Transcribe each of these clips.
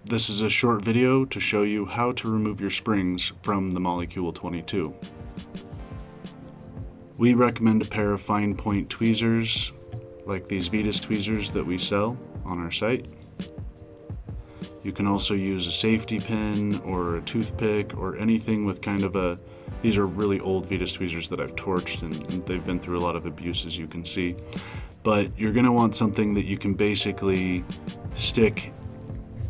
This is a short video to show you how to remove your springs from the Molecule22. We recommend a pair of fine point tweezers like these Vitas tweezers that we sell on our site. You can also use a safety pin or a toothpick or anything with kind of a, these are really old Vitas tweezers that I've torched and they've been through a lot of abuse, as you can see. But you're going to want something that you can basically stick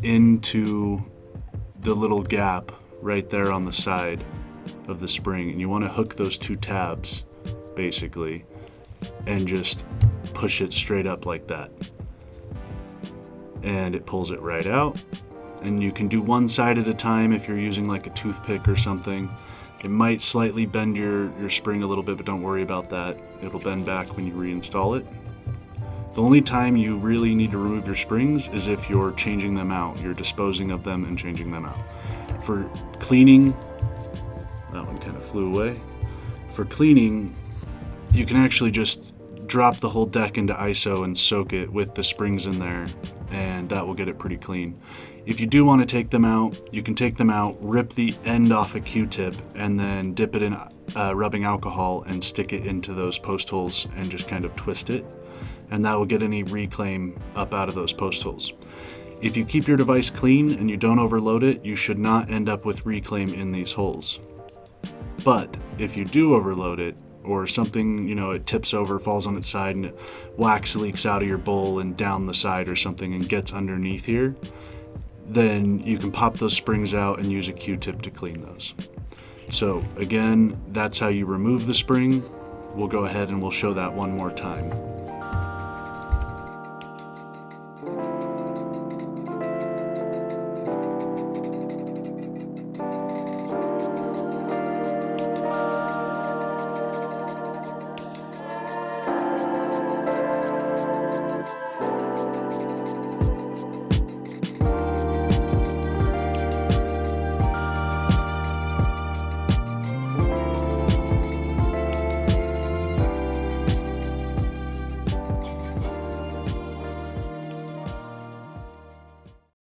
into the little gap right there on the side of the spring, and you want to hook those two tabs basically and just push it straight up like that, and it pulls it right out. And you can do one side at a time if you're using like a toothpick or something. It might slightly bend your spring a little bit, but don't worry about that. It'll bend back when you reinstall it. The only time you really need to remove your springs is if you're changing them out. You're disposing of them and changing them out. For cleaning, that one kind of flew away. For cleaning, you can actually just drop the whole deck into ISO and soak it with the springs in there, and that will get it pretty clean. If you do want to take them out, you can take them out, rip the end off a Q-tip, and then dip it in rubbing alcohol and stick it into those post holes and just kind of twist it. And that will get any reclaim up out of those post holes. If you keep your device clean and you don't overload it, you should not end up with reclaim in these holes. But if you do overload it, or something, it tips over, falls on its side, and wax leaks out of your bowl and down the side or something and gets underneath here, then you can pop those springs out and use a Q-tip to clean those. So again, that's how you remove the spring. We'll go ahead and we'll show that one more time.